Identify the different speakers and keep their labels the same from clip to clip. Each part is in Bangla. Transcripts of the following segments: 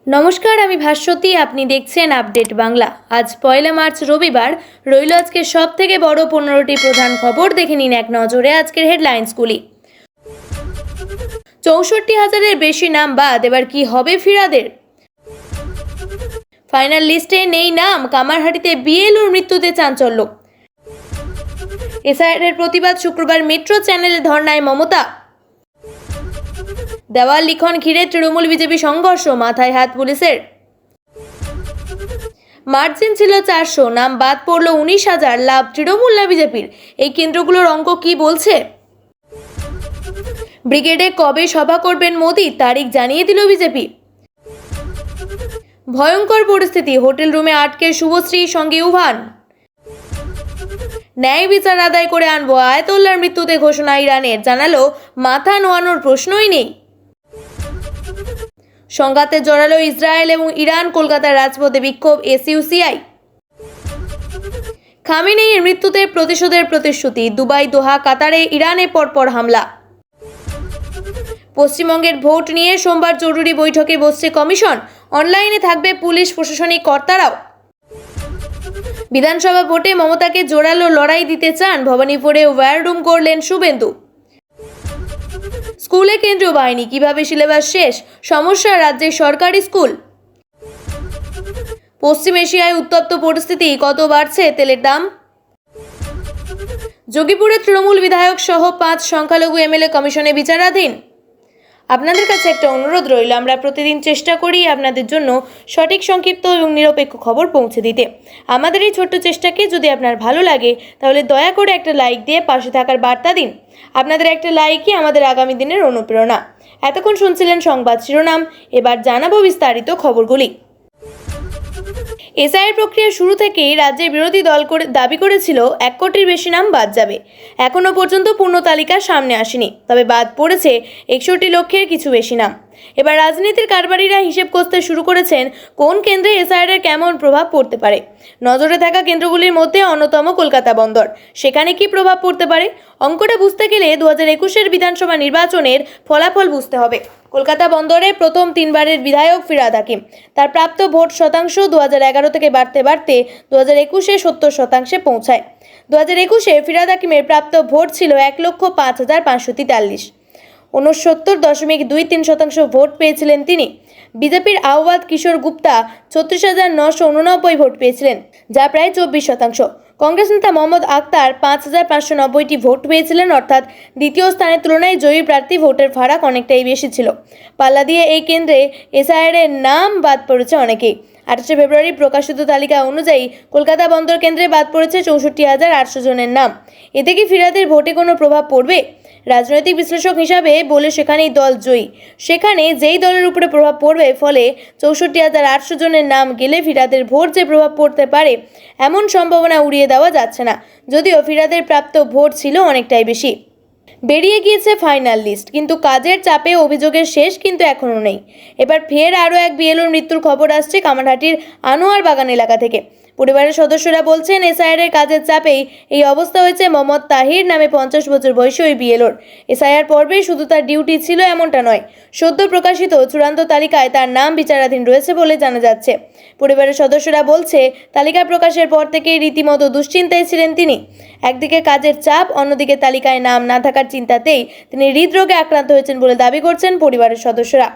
Speaker 1: নমস্কার, আমি ভাস্বতী। আপনি দেখছেন আপডেট বাংলা। আজ 1 মার্চ রবিবার। রইল আজকে সব থেকে বড় 15টি প্রধান খবর। দেখে নিন এক নজরে আজকের হেডলাইন্সগুলি। 64,000-এর বেশি নাম বাদ, এবার কি হবে ফিরাদের? ফাইনাল লিস্টে নেই নাম। কামারহাটিতে বিএলওর মৃত্যুতে চাঞ্চল্য। এসআইআরের প্রতিবাদ, শুক্রবার মেট্রো চ্যানেলে ধর্নায় মমতা। দেওয়াল লিখন ঘিরে তৃণমূল বিজেপি সংঘর্ষ, মাথায় হাত পুলিশের। মার্জিন ছিল 400, নাম বাদ পড়ল 19,000। লাভ তৃণমূল না বিজেপির? এই কেন্দ্রগুলোর অঙ্ক কি বলছে? ব্রিগেডে কবে সভা করবেন মোদি, তারিখ জানিয়ে দিল বিজেপি। ভয়ঙ্কর পরিস্থিতি, হোটেল রুমে আটকে শুভশ্রীর সঙ্গে উভান। ন্যায় বিচার আদায় করে আনবো, আয়াতুল্লাহর মৃত্যুতে ঘোষণা ইরানের। জানালো মাথা নোয়ানোর প্রশ্নই নেই। সংঘাতে জড়ালো ইসরায়েল এবং ইরান, কলকাতার রাজপথে বিক্ষোভ এসইউসিআই। খামেনেইর মৃত্যুতে প্রতিশোধের প্রতিশ্রুতি, দুবাই, দোহা, কাতারে ইরানে পরপর হামলা। পশ্চিমবঙ্গের ভোট নিয়ে সোমবার জরুরি বৈঠকে বসছে কমিশন। অনলাইনে থাকবে পুলিশ প্রশাসনিক কর্তারাও। বিধানসভা ভোটে মমতাকে জোরালো লড়াই দিতে চান, ভবানীপুরে ওয়্যার রুম করলেন শুভেন্দু। স্কুলে কেন্দ্রীয় বাহিনী, কিভাবে সিলেবাস শেষ? সমস্যা রাজ্যের সরকারি স্কুল। পশ্চিম এশিয়ায় উত্তপ্ত পরিস্থিতি, কত বাড়ছে তেলের দাম? যোগীপুরে তৃণমূল বিধায়ক সহ 5 সংখ্যালঘু এমএলএ কমিশনে বিচারাধীন। আপনাদের কাছে একটা অনুরোধ রইল, আমরা প্রতিদিন চেষ্টা করি আপনাদের জন্য সঠিক, সংক্ষিপ্ত এবং নিরপেক্ষ খবর পৌঁছে দিতে। আমাদের এই ছোট্ট চেষ্টাকে যদি আপনার ভালো লাগে তাহলে দয়া করে একটা লাইক দিয়ে পাশে থাকার বার্তা দিন। আপনাদের একটা লাইকই আমাদের আগামী দিনের অনুপ্রেরণা। এতক্ষণ শুনছিলেন সংবাদ শিরোনাম, এবার জানাবো বিস্তারিত খবরগুলি। এসআইআর প্রক্রিয়া শুরু থেকেই রাজ্যের বিরোধী দল দাবি করেছিল 1 কোটির বেশি নাম বাদ যাবে। এখনও পর্যন্ত পূর্ণ তালিকা সামনে আসেনি, তবে বাদ পড়েছে 61 লক্ষের কিছু বেশি নাম। এবার রাজনীতির কারবারিরা হিসেব কষতে শুরু করেছেন কোন কেন্দ্রে এসআইআরের কেমন প্রভাব পড়তে পারে। নজরে থাকা কেন্দ্রগুলির মধ্যে অন্যতম কলকাতা বন্দর। সেখানে কি প্রভাব পড়তে পারে? অঙ্কটা বুঝতে গেলে 2021-এর বিধানসভা নির্বাচনের ফলাফল বুঝতে হবে। কলকাতা বন্দরে প্রথম 3 বারের বিধায়ক ফিরহাদ হাকিম। তার প্রাপ্ত ভোট শতাংশ 2011 থেকে বাড়তে বাড়তে 2021-এ 70% পৌঁছায়। 2021-এ ফিরহাদ হাকিমের প্রাপ্ত ভোট ছিল 1,05,543। 69.23% ভোট পেয়েছিলেন তিনি। বিজেপির আওয়াদ কিশোর গুপ্তা 36,989 ভোট পেয়েছিলেন, যা প্রায় 24%। কংগ্রেস নেতা মোহাম্মদ আক্তার 5,590টি ভোট পেয়েছিলেন, অর্থাৎ দ্বিতীয় স্থানের তুলনায় জয়ী প্রার্থী ভোটের ফারাক অনেকটাই বেশি ছিল। পাল্লা দিয়ে এই কেন্দ্রে এসআইআরের নাম বাদ পড়েছে অনেকেই। 28 ফেব্রুয়ারি প্রকাশিত তালিকা অনুযায়ী কলকাতা বন্দর কেন্দ্রে বাদ পড়েছে 64,800 জনের নাম। এতে কি ফিরহাদের ভোটে কোনো প্রভাব পড়বে? রাজনৈতিক বিশ্লেষক হিসাবে বলে সেখানেই দল জয়ী। সেখানে যেই দলের উপরে প্রভাব পড়বে, ফলে 64,800 জনের নাম গেলে ফিরহাদের ভোট যে প্রভাব পড়তে পারে এমন সম্ভাবনা উড়িয়ে দেওয়া যাচ্ছে না, যদিও ফিরহাদের প্রাপ্ত ভোট ছিল অনেকটাই বেশি। বেরিয়ে গিয়েছে ফাইনাল লিস্ট, কিন্তু কাজের চাপে অভিযোগের শেষ কিন্তু এখনও নেই। এবার ফের আরও এক বিএলওর মৃত্যুর খবর আসছে কামারহাটির আনোয়ার বাগান এলাকা থেকে। পরিবারের সদস্যরা বলছেন, এসআইআরের কাজের চাপেই এই অবস্থা হয়েছে মোহাম্মদ তাহির নামে 50 বছর বয়সী ওই বিএলওর। এসআইআর পর্বে শুধু তার ডিউটি ছিল এমনটা নয়, সদ্য প্রকাশিত চূড়ান্ত তালিকায় তার নাম বিচারাধীন রয়েছে বলে জানা যাচ্ছে। পরিবারের সদস্যরা বলছে, তালিকা প্রকাশের পর থেকেই রীতিমতো দুশ্চিন্তায় ছিলেন তিনি। একদিকে কাজের চাপ, অন্যদিকে তালিকায় নাম না থাকার চিন্তাতেই তিনি হৃদরোগে আক্রান্ত হয়েছেন বলে দাবি করছেন পরিবারের সদস্যরা।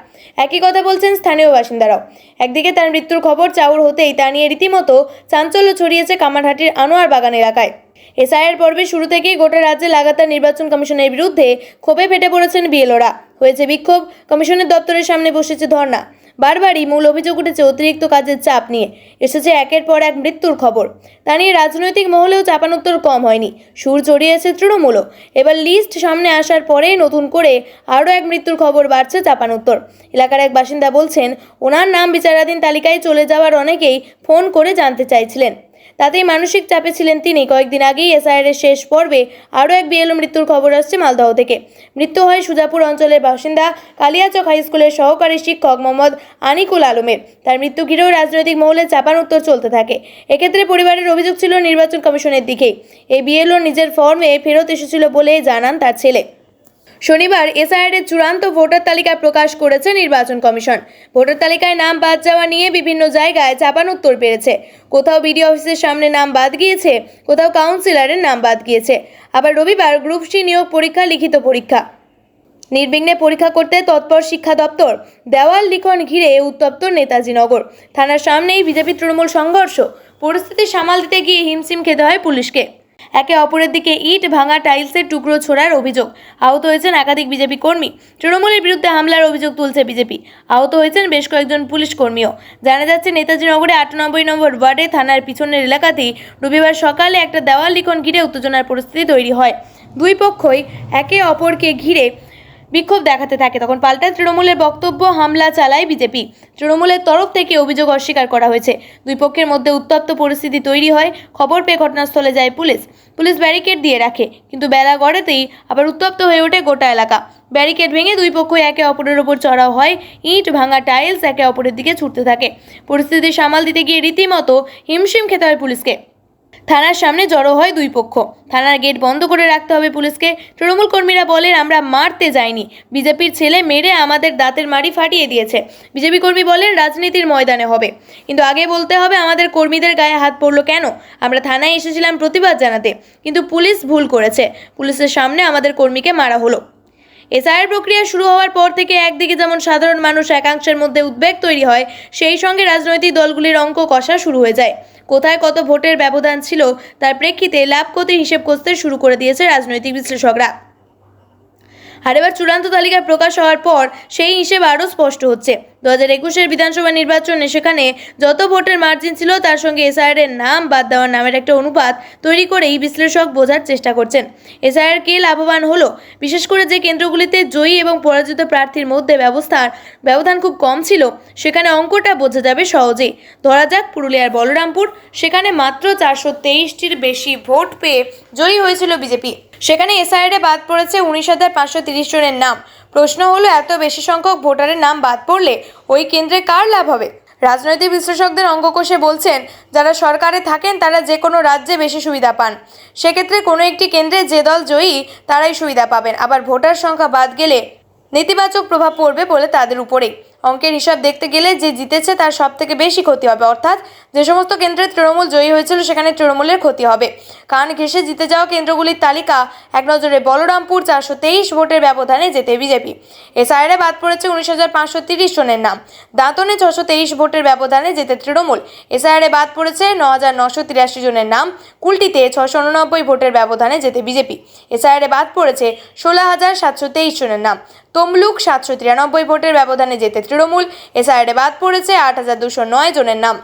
Speaker 1: একই কথা বলছেন স্থানীয় বাসিন্দারাও। একদিকে তার মৃত্যুর খবর চাউর হতেই তা নিয়ে রীতিমতো চাঞ্চল্য ছড়িয়েছে কামারহাটির আনোয়ার বাগান এলাকায়। এসআইআর পর্বে শুরু থেকেই গোটা রাজ্যে লাগাতার নির্বাচন কমিশনের বিরুদ্ধে ক্ষোভে ফেটে পড়েছেন বিএলওরা। হয়েছে বিক্ষোভ, কমিশনের দপ্তরের সামনে বসেছে ধর্ণা। বারবারই মূল অভিযোগ উঠেছে অতিরিক্ত কাজের চাপ নিয়ে। এসেছে একের পর এক মৃত্যুর খবর। তা নিয়ে রাজনৈতিক মহলেও চাপানোত্তর কম হয়নি, সুর চড়িয়েছে তৃণমূলও। এবার লিস্ট সামনে আসার পরেই নতুন করে আরও এক মৃত্যুর খবর বাড়ছে চাপানোত্তর। এলাকার এক বাসিন্দা বলছেন, ওনার নাম বিচারাধীন তালিকায় চলে যাওয়ার অনেকেই ফোন করে জানতে চাইছিলেন। তাতেই মানসিক চাপে ছিলেন তিনি। কয়েকদিন আগেই এসআইআরের শেষ পর্বে আরও এক বিএলও মৃত্যুর খবর আসছে মালদহ থেকে। মৃত্যু হয় সুজাপুর অঞ্চলের বাসিন্দা কালিয়াচক হাই স্কুলের সহকারী শিক্ষক মোহাম্মদ আনিকুল আলমের। তার মৃত্যু ঘিরেও রাজনৈতিক মহলে চাপানোত্তর চলতে থাকে। এক্ষেত্রে পরিবারের অভিযোগ ছিল নির্বাচন কমিশনের দিকেই। এই বিএলও নিজের ফর্মে ফেরত এসেছিল বলে জানান তার ছেলে। শনিবার এসআইআর-এর চূড়ান্ত ভোটার তালিকা প্রকাশ করেছে নির্বাচন কমিশন। ভোটার তালিকায় নাম বাদ যাওয়া নিয়ে বিভিন্ন জায়গায় চাপানোত্তর বেড়েছে। কোথাও বিডিও অফিসের সামনে নাম বাদ গিয়েছে, কোথাও কাউন্সিলরের নাম বাদ গিয়েছে। আবার রবিবার গ্রুপ সি নিয়োগ পরীক্ষা লিখিত পরীক্ষা নির্বিঘ্নে পরীক্ষা করতে তৎপর শিক্ষা দপ্তর। দেওয়াল লিখন ঘিরে উত্তপ্ত নেতাজি নগর। থানার সামনেই বিজেপি তৃণমূল সংঘর্ষ। পরিস্থিতি সামাল দিতে গিয়ে হিমশিম খেতে হয় পুলিশকে। একে অপরের দিকে ইট ভাঙা, টাইলসের টুকরো ছোড়ার অভিযোগ। আহত হয়েছেন একাধিক বিজেপি কর্মী। তৃণমূলের বিরুদ্ধে হামলার অভিযোগ তুলছে বিজেপি। আহত হয়েছেন বেশ কয়েকজন পুলিশ কর্মীও। জানা যাচ্ছে, নেতাজি নগরে 98 নম্বর ওয়ার্ডে থানার পিছনের এলাকাতেই রবিবার সকালে একটা দেওয়াল লিখন ঘিরে উত্তেজনার পরিস্থিতি তৈরি হয়। দুই পক্ষই একে অপরকে ঘিরে বিক্ষোভ দেখাতে থাকে। তখন পাল্টা তৃণমূলের বক্তব্য, হামলা চালায় বিজেপি। তৃণমূলের তরফ থেকে অভিযোগ অস্বীকার করা হয়েছে। দুই পক্ষের মধ্যে উত্তপ্ত পরিস্থিতি তৈরি হয়। খবর পেয়ে ঘটনাস্থলে যায় পুলিশ ব্যারিকেড দিয়ে রাখে, কিন্তু বেলা গড়াতেই আবার উত্তপ্ত হয়ে ওঠে গোটা এলাকা। ব্যারিকেড ভেঙে দুই পক্ষই একে অপরের ওপর চড়াও হয়। ইট ভাঙা, টাইলস একে অপরের দিকে ছুটতে থাকে। পরিস্থিতি সামাল দিতে গিয়ে রীতিমতো হিমশিম খেতে হয় পুলিশকে। থানার সামনে জড়ো হয় দুই পক্ষ। থানার গেট বন্ধ করে রাখতে হবে পুলিশকে। তৃণমূল কর্মীরা বলেন, আমরা মারতে যাইনি, বিজেপির ছেলে মেরে আমাদের দাঁতের মাড়ি ফাটিয়ে দিয়েছে। বিজেপি কর্মী বলেন, রাজনীতির ময়দানে হবে, কিন্তু আগে বলতে হবে আমাদের কর্মীদের গায়ে হাত পড়লো কেন। আমরা থানায় এসেছিলাম প্রতিবাদ জানাতে, কিন্তু পুলিশ ভুল করেছে। পুলিশের সামনে আমাদের কর্মীকে মারা হলো। এসআইআর প্রক্রিয়া শুরু হওয়ার পর থেকে একদিকে যেমন সাধারণ মানুষ একাংশের মধ্যে উদ্বেগ তৈরি হয়, সেই সঙ্গে রাজনৈতিক দলগুলির অঙ্ক কষা শুরু হয়ে যায়। কোথায় কত ভোটের ব্যবধান ছিল তার প্রেক্ষিতে লাভ ক্ষতির হিসেব কষতে শুরু করে দিয়েছে রাজনৈতিক বিশ্লেষকরা। আর এবার চূড়ান্ত তালিকা প্রকাশ হওয়ার পর সেই হিসেব আরও স্পষ্ট হচ্ছে। 2021-এর বিধানসভা নির্বাচনে সেখানে যত ভোটের মার্জিন ছিল তার সঙ্গে এসআইআর-এর নাম বাদ দেওয়ার নামের একটা অনুপাত তৈরি করেই বিশ্লেষক বোঝার চেষ্টা করছেন এসআইআর কে লাভবান হলো। বিশেষ করে যে কেন্দ্রগুলিতে জয়ী এবং পরাজিত প্রার্থীর মধ্যে ব্যবধান খুব কম ছিল, সেখানে অঙ্কটা বোঝা যাবে সহজেই। ধরা যাক পুরুলিয়ার বলরামপুর, সেখানে মাত্র 423টির বেশি ভোট পেয়ে জয়ী হয়েছিল বিজেপি। সেখানে এসআইআর-এ বাদ পড়েছে 19,530 জনের নাম। প্রশ্ন হলো, এত বেশি সংখ্যক ভোটারের নাম বাদ পড়লে ওই কেন্দ্রে কার লাভ হবে? রাজনৈতিক বিশ্লেষকদের অঙ্ক কষে বলছেন, যারা সরকারে থাকেন তারা যে কোনো রাজ্যে বেশি সুবিধা পান। সেক্ষেত্রে কোনো একটি কেন্দ্রে যে দল জয়ী তারাই সুবিধা পাবেন। আবার ভোটার সংখ্যা বাদ গেলে নেতিবাচক প্রভাব পড়বে বলে তাদের উপরেই। অঙ্কের হিসাব দেখতে গেলে যে জিতেছে তার সব থেকে বেশি ক্ষতি হবে, অর্থাৎ যে সমস্ত কেন্দ্রে তৃণমূল জয়ী হয়েছিল সেখানে তৃণমূলের ক্ষতি হবে। কান ঘেঁষে জিতে যাওয়া কেন্দ্রগুলির তালিকা এক নজরে। বলরামপুর 423 ভোটের ব্যবধানে জেতে বিজেপি। এসআইআর-এ বাদ পড়েছে 19,530 জনের নাম। দাঁতনে 623 ভোটের ব্যবধানে জেতে তৃণমূল। এসআইআর-এ বাদ পড়েছে 9,983 জনের নাম। কুলটিতে 689 ভোটের ব্যবধানে জেতে বিজেপি। এসআইআর-এ বাদ পড়েছে 16,723 জনের নাম। তমলুক 793 ভোটের ব্যবধানে জেতে তৃণমূল। এসআইআর-এ বাদ পড়েছে 8,209 জনের নাম।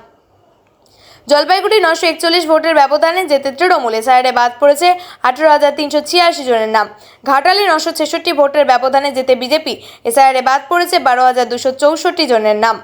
Speaker 1: জলপাইগুড়ি 941 ভোটের ব্যবধানে জেতে তৃণমূল। এসআইআর-এ বাদ পড়েছে 18,386 জনের নাম। ঘাটালে 966 ভোটের ব্যবধানে জেতে বিজেপি। এসআইআর-এ বাদ পড়েছে 12,264 জনের নাম।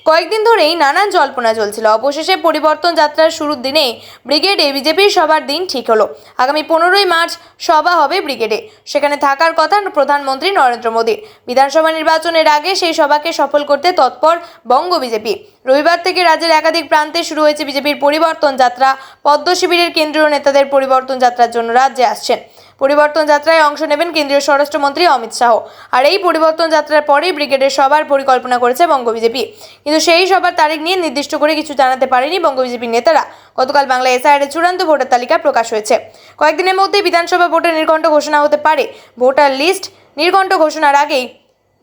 Speaker 1: কয়েকদিন ধরেই নানান জল্পনা চলছিল। অবশেষে পরিবর্তন যাত্রার শুরুর দিনেই ব্রিগেডে বিজেপির সভার দিন ঠিক হলো। আগামী 15ই মার্চ সভা হবে ব্রিগেডে। সেখানে থাকার কথা প্রধানমন্ত্রী নরেন্দ্র মোদীর। বিধানসভা নির্বাচনের আগে সেই সভাকে সফল করতে তৎপর বঙ্গ বিজেপি। রবিবার থেকে রাজ্যের একাধিক প্রান্তে শুরু হয়েছে বিজেপির পরিবর্তন যাত্রা। পদ্ম শিবিরের কেন্দ্রীয় নেতাদের পরিবর্তন যাত্রার জন্য রাজ্যে আসছেন। পরিবর্তন যাত্রায় অংশ নেবেন কেন্দ্রীয় স্বরাষ্ট্রমন্ত্রী অমিত শাহ। আর এই পরিবর্তন যাত্রার পরেই ব্রিগেডের সভার পরিকল্পনা করেছে বঙ্গ বিজেপি। কিন্তু সেই সভার তারিখ নিয়ে নির্দিষ্ট করে কিছু জানাতে পারেনি বঙ্গ বিজেপির নেতারা। গতকাল বাংলা এসআইআর-এর চূড়ান্ত ভোটার তালিকা প্রকাশ হয়েছে। কয়েকদিনের মধ্যেই বিধানসভা ভোটের নির্ঘণ্ট ঘোষণা হতে পারে। ভোটার লিস্ট নির্ঘণ্ট ঘোষণার আগেই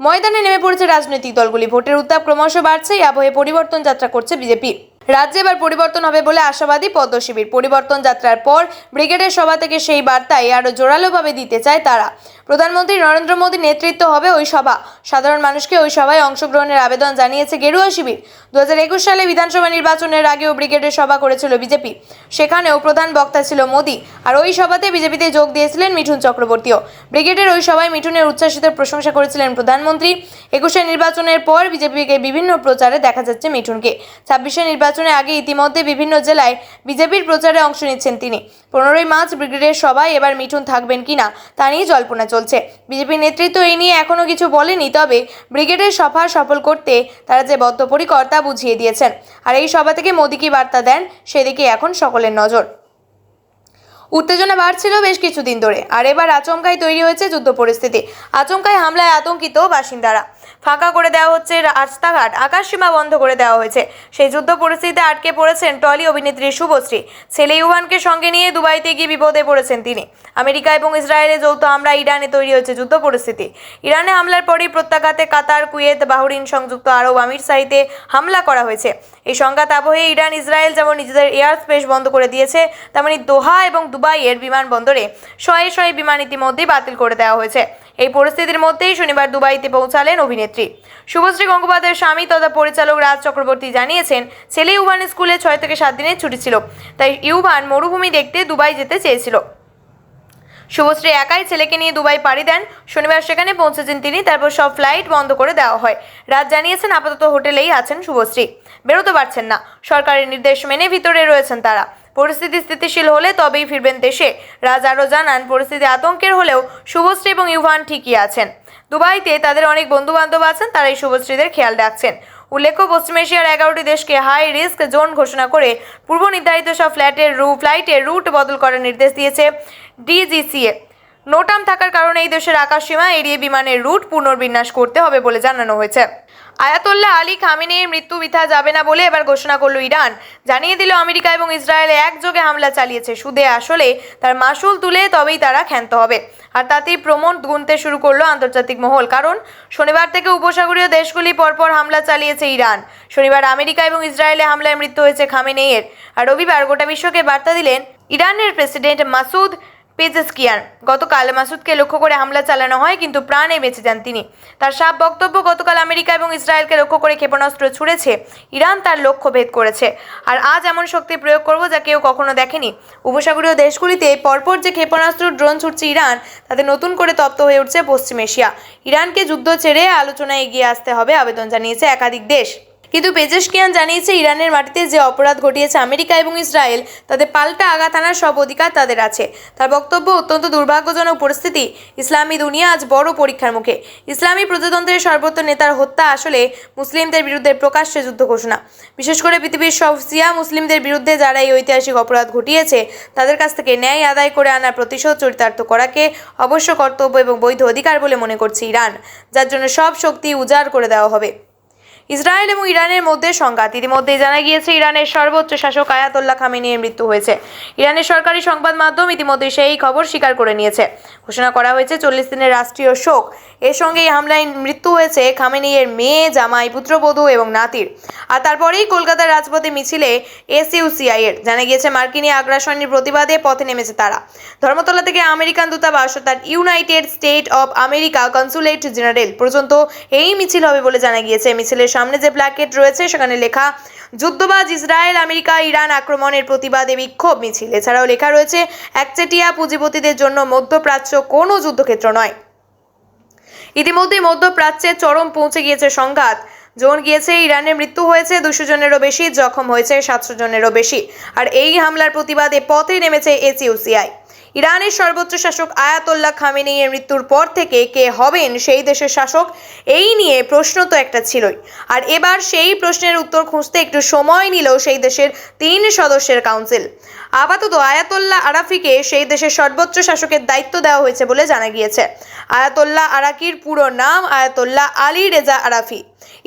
Speaker 1: ময়দানে নেমে পড়েছে রাজনৈতিক দলগুলি। ভোটের উত্তাপ ক্রমশ বাড়ছে। এই আবহে পরিবর্তন যাত্রা করছে বিজেপি। রাজ্যে এবার পরিবর্তন হবে বলে আশাবাদী পদ্ম শিবির। পরিবর্তন যাত্রার পর ব্রিগেডের সভা থেকে সেই বার্তাই আরও জোরালোভাবে দিতে চায় তারা। প্রধানমন্ত্রী নরেন্দ্র মোদীর নেতৃত্ব হবে ওই সভা। সাধারণ মানুষকে ওই সভায় অংশগ্রহণের আবেদন জানিয়েছে গেরুয়া শিবির। 2021 সালে বিধানসভা নির্বাচনের আগেও ব্রিগেডের সভা করেছিল বিজেপি। সেখানেও প্রধান বক্তা ছিল মোদী। আর ওই সভাতে বিজেপিতে যোগ দিয়েছিলেন মিঠুন চক্রবর্তীও। ব্রিগেডের ওই সভায় মিঠুনের উচ্ছ্বাসিত প্রশংসা করেছিলেন প্রধানমন্ত্রী। 21 নির্বাচনের পর বিজেপিকে বিভিন্ন প্রচারে দেখা যাচ্ছে মিঠুনকে। 26 নির্বাচনের আগে ইতিমধ্যে বিভিন্ন জেলায় বিজেপির প্রচারে অংশ নিচ্ছেন তিনি। 15ই মার্চ ব্রিগেডের সভায় এবার মিঠুন থাকবেন কিনা তা নিয়ে জল্পনা চলছে। বিজেপি নেতৃত্ব এই নিয়ে এখনো কিছু বলেনি, তবে ব্রিগেডের সভা সফল করতে তারা যে বদ্ধপরিকর তা বুঝিয়ে দিয়েছেন। আর এই সভা থেকে মোদী কি বার্তা দেন সেদিকে এখন সকলের নজর। উত্তেজনা বাড়ছিল বেশ কিছুদিন ধরে, আর এবার আচমকাই তৈরি হয়েছে যুদ্ধ পরিস্থিতি। আচমকাই হামলায় আতঙ্কিত বাসিন্দারা। ফাঁকা করে দেওয়া হচ্ছে রাস্তাঘাট, আকাশসীমা বন্ধ করে দেওয়া হয়েছে। সেই যুদ্ধ পরিস্থিতিতে আটকে পড়েছেন টলি অভিনেত্রী শুভশ্রী। ছেলে ইউভানকে সঙ্গে নিয়ে দুবাইতে গিয়ে বিপদে পড়েছেন তিনি। আমেরিকা এবং ইসরায়েলের যৌথ হামলা ইরানে তৈরি হয়েছে যুদ্ধ পরিস্থিতি। ইরানে হামলার পরই প্রত্যাঘাতে কাতার, কুয়েত, বাহরিন, সংযুক্ত আরব আমিরসাইতে হামলা করা হয়েছে। এই সংঘাত আবহে ইরান ইসরায়েল যেমন নিজেদের এয়ার স্পেস বন্ধ করে দিয়েছে, তেমনি দোহা এবং দুবাইয়ের বিমানবন্দরে শয়ে শয়ে বিমান ইতিমধ্যেই বাতিল করে দেওয়া হয়েছে। এই পরিস্থিতির মধ্যেই শনিবার দুবাইতে পৌঁছালেন অভিনেত্রী। শুভশ্রী গঙ্গোপাধ্যায়ের স্বামী তথা পরিচালক রাজ চক্রবর্তী জানিয়েছেন, ছেলে ইউভান স্কুলে 6 থেকে 7 দিনের ছুটি ছিল, তাই ইউভান মরুভূমি দেখতে দুবাই যেতে চেয়েছিল। শুভশ্রী একাই ছেলেকে নিয়ে দুবাই পাড়ি দেন। শনিবার সেখানে পৌঁছেছেন তিনি, তারপর সব ফ্লাইট বন্ধ করে দেওয়া হয়। রাজ জানিয়েছেন, আপাতত হোটেলেই আছেন শুভশ্রী, বেরোতে পারছেন না। সরকারের নির্দেশ মেনে ভিতরে রয়েছেন তারা। পরিস্থিতি স্থিতিশীল হলে তবেই ফিরবেন দেশে। রাজ আরও জানান, পরিস্থিতি আতঙ্কের হলেও শুভশ্রী এবং ইউভান ঠিকই আছেন। দুবাইতে তাদের অনেক বন্ধু বান্ধব আছেন, তারাই শুভশ্রীদের খেয়াল রাখছেন। উল্লেখ্য, পশ্চিম এশিয়ার 11টি দেশকে হাই রিস্ক জোন ঘোষণা করে পূর্ব নির্ধারিত সব ফ্লাইটের রুট বদল করার নির্দেশ দিয়েছে ডিজিসিএ। নোটাম থাকার কারণে এই দেশের আকাশসীমা এড়িয়ে বিমানের রুট পুনর্বিন্যাস করতে হবে বলে জানানো হয়েছে। আয়াতোল্লাহ আলী খামেনেইর মৃত্যু বৃথা যাবে না বলে এবার ঘোষণা করল ইরান। জানিয়ে দিল, আমেরিকা এবং ইসরায়েলে একযোগে হামলা চালিয়েছে, সুদে আসলে তার মাসুল তুলে তবেই তারা ক্ষান্ত হবে। আর তাতেই প্রমোদ গুনতে শুরু করলো আন্তর্জাতিক মহল। কারণ শনিবার থেকে উপসাগরীয় দেশগুলি পরপর হামলা চালিয়েছে ইরান। শনিবার আমেরিকা এবং ইসরায়েলে হামলায় মৃত্যু হয়েছে খামেনেইয়ের। আর রবিবার গোটা বিশ্বকে বার্তা দিলেন ইরানের প্রেসিডেন্ট মাসুদ পেজেশকিয়ান। গতকাল মাসুদকে লক্ষ্য করে হামলা চালানো হয়, কিন্তু প্রাণে বেঁচে যান তিনি। তার সাফ বক্তব্য, গতকাল আমেরিকা এবং ইসরায়েলকে লক্ষ্য করে ক্ষেপণাস্ত্র ছুড়েছে, ইরান তার লক্ষ্য ভেদ করেছে। আর আজ এমন শক্তি প্রয়োগ করব যা কেউ কখনো দেখেনি। উপসাগরীয় দেশগুলিতে পরপর যে ক্ষেপণাস্ত্র, ড্রোন ছুটছে ইরান, তাতে নতুন করে তপ্ত হয়ে উঠছে পশ্চিম এশিয়া। ইরানকে যুদ্ধ ছেড়ে আলোচনায় এগিয়ে আসতে হবে আবেদন জানিয়েছে একাধিক দেশ। কিন্তু পেজেশকিয়ান জানিয়েছে, ইরানের মাটিতে যে অপরাধ ঘটিয়েছে আমেরিকা এবং ইসরায়েল, তাতে পাল্টা আঘাত আনার সব অধিকার তাদের আছে। তার বক্তব্য, অত্যন্ত দুর্ভাগ্যজনক পরিস্থিতি। ইসলামী দুনিয়া আজ বড় পরীক্ষার মুখে। ইসলামী প্রজাতন্ত্রের সর্বোচ্চ নেতার হত্যা আসলে মুসলিমদের বিরুদ্ধে প্রকাশ্যে যুদ্ধ ঘোষণা। বিশেষ করে পৃথিবীর সব শিয়া মুসলিমদের বিরুদ্ধে যারা এই ঐতিহাসিক অপরাধ ঘটিয়েছে, তাদের কাছ থেকে ন্যায় আদায় করে আনার প্রতিশোধ চরিতার্থ করাকে অবশ্য কর্তব্য এবং বৈধ অধিকার বলে মনে করছে ইরান, যার জন্য সব শক্তি উজাড় করে দেওয়া হবে। ইসরায়েল এবং ইরানের মধ্যে সংঘাত। ইতিমধ্যেই জানা গিয়েছে, ইরানের সর্বোচ্চ শাসক আয়াতোল্লাহ খামেনেইর মৃত্যু হয়েছে। ইরানের সরকারি সংবাদ মাধ্যম ইতিমধ্যেই সেই খবর স্বীকার করে নিয়েছে। ঘোষণা করা হয়েছে 40 দিনের রাষ্ট্রীয় শোক। এর সঙ্গে এই হামলায় মৃত্যু হয়েছে খামেনেইয়ের মেয়ে, জামাই, পুত্রবধূ এবং নাতির। আর তারপরেই কলকাতার রাজপথে মিছিলে এসইউসিআই এর। জানা গিয়েছে, মার্কিনী আগ্রাসনের প্রতিবাদে পথে নেমেছে তারা। ধর্মতলা থেকে আমেরিকান দূতাবাস অর্থাৎ United state of America consulate general পর্যন্ত এই মিছিল হবে বলে জানা গিয়েছে। মিছিলের সামনে যে প্ল্যাকেট রয়েছে, সেখানে লেখা, যুদ্ধবাজ ইসরায়েল, আমেরিকা ইরান আক্রমণের প্রতিবাদে বিক্ষোভ মিছিল। এছাড়াও লেখা রয়েছে, একচেটিয়া পুঁজিপতিদের জন্য মধ্যপ্রাচ্য কোনো যুদ্ধক্ষেত্র নয়। ইতিমধ্যেই মধ্যপ্রাচ্যে চরম পৌঁছে গিয়েছে সংঘাত। জন গিয়েছে, ইরানের মৃত্যু হয়েছে 200 জনেরও বেশি, জখম হয়েছে 700 জনেরও বেশি। আর এই হামলার প্রতিবাদে পথে নেমেছে এসইউসিআই। ইরানের সর্বোচ্চ শাসক আয়াতোল্লাহ খামেনেইয়ের মৃত্যুর পর থেকে কে হবেন সেই দেশের শাসক, এই নিয়ে প্রশ্ন তো একটা ছিলই। আর এবার সেই প্রশ্নের উত্তর খুঁজতে একটু সময় নিল সেই দেশের 3 সদস্যের কাউন্সিল। আপাতত আয়াতোল্লাহ আরাফিকে সেই দেশের সর্বোচ্চ শাসকের দায়িত্ব দেওয়া হয়েছে বলে জানা গিয়েছে। আয়াতোল্লাহ আরাকির পুরো নাম আয়াতোল্লাহ আলী রেজা আরাফি।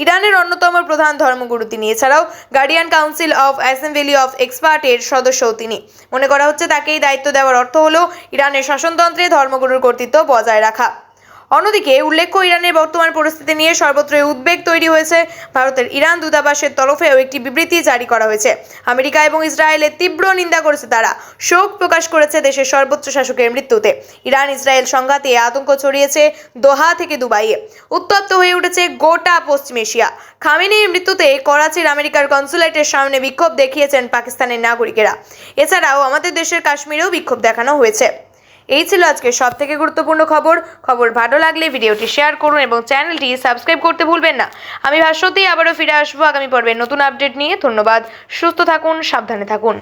Speaker 1: ইরানের অন্যতম প্রধান ধর্মগুরু তিনি। এছাড়াও guardian council of assembly of এক্সপার্টের সদস্যও তিনি। মনে করা হচ্ছে, তাকে এই দায়িত্ব দেওয়ার অর্থ হলো ইরানের শাসনতন্ত্রে ধর্মগুরুর কর্তৃত্ব বজায় রাখা। অন্যদিকে উল্লেখ্য, ইরানের বর্তমান পরিস্থিতি নিয়ে সর্বত্রই উদ্বেগ তৈরি হয়েছে। ভারতের ইরান দূতাবাসের তরফেও একটি বিবৃতি জারি করা হয়েছে। আমেরিকা এবং ইসরায়েলের তীব্র নিন্দা করেছে তারা। শোক প্রকাশ করেছে দেশের সর্বোচ্চ শাসকের মৃত্যুতে। ইরান ইসরায়েল সংঘাতে আতঙ্ক ছড়িয়েছে দোহা থেকে দুবাইয়ে। উত্তপ্ত হয়ে উঠেছে গোটা পশ্চিম এশিয়া। খামেনেইর মৃত্যুতে করাচির আমেরিকার কনসুলেটের সামনে বিক্ষোভ দেখিয়েছেন পাকিস্তানের নাগরিকেরা। এছাড়াও আমাদের দেশের কাশ্মীরেও বিক্ষোভ দেখানো হয়েছে। এই ছিল আজকের সবথেকে গুরুত্বপূর্ণ খবর ভালো লাগলে ভিডিওটি শেয়ার করুন এবং চ্যানেলটি সাবস্ক্রাইব করতে ভুলবেন না। আমি ভাস্বতী আবারও ফিরে আসবো আগামী পর্বে নতুন আপডেট নিয়ে। ধন্যবাদ। সুস্থ থাকুন, সাবধানে থাকুন।